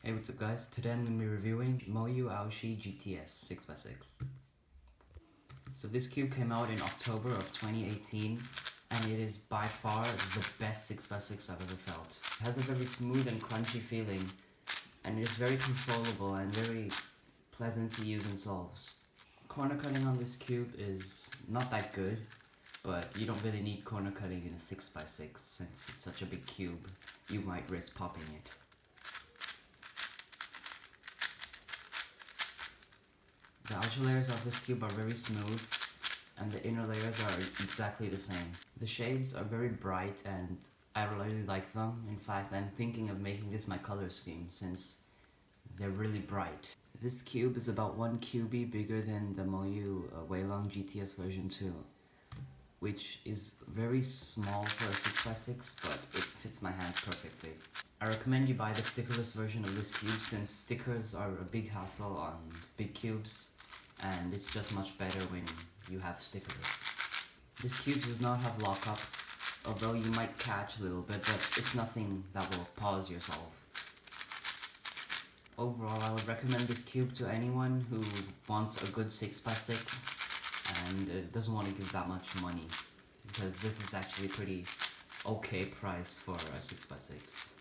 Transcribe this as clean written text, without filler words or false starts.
Hey, what's up guys? Today I'm going to be reviewing MoYu Aoshi GTS 6x6. So this cube came out in October of 2018 and it is by far the best 6x6 I've ever felt. It has a very smooth and crunchy feeling and it is very controllable and very pleasant to use and solves. Corner cutting on this cube is not that good, but you don't really need corner cutting in a 6x6 since it's such a big cube, you might risk popping it. The outer layers of this cube are very smooth, and the inner layers are exactly the same. The shades are very bright and I really like them. In fact, I'm thinking of making this my color scheme since they're really bright. This cube is about 1 QB bigger than the MoYu Weilong GTS version 2, which is very small for a 6x6, but it fits my hands perfectly. I recommend you buy the stickerless version of this cube since stickers are a big hassle on big cubes and it's just much better when you have stickers. This cube does not have lockups, although you might catch a little bit, but it's nothing that will pause your solve. Overall, I would recommend this cube to anyone who wants a good 6x6 and doesn't want to give that much money, because this is actually a pretty okay price for a 6x6.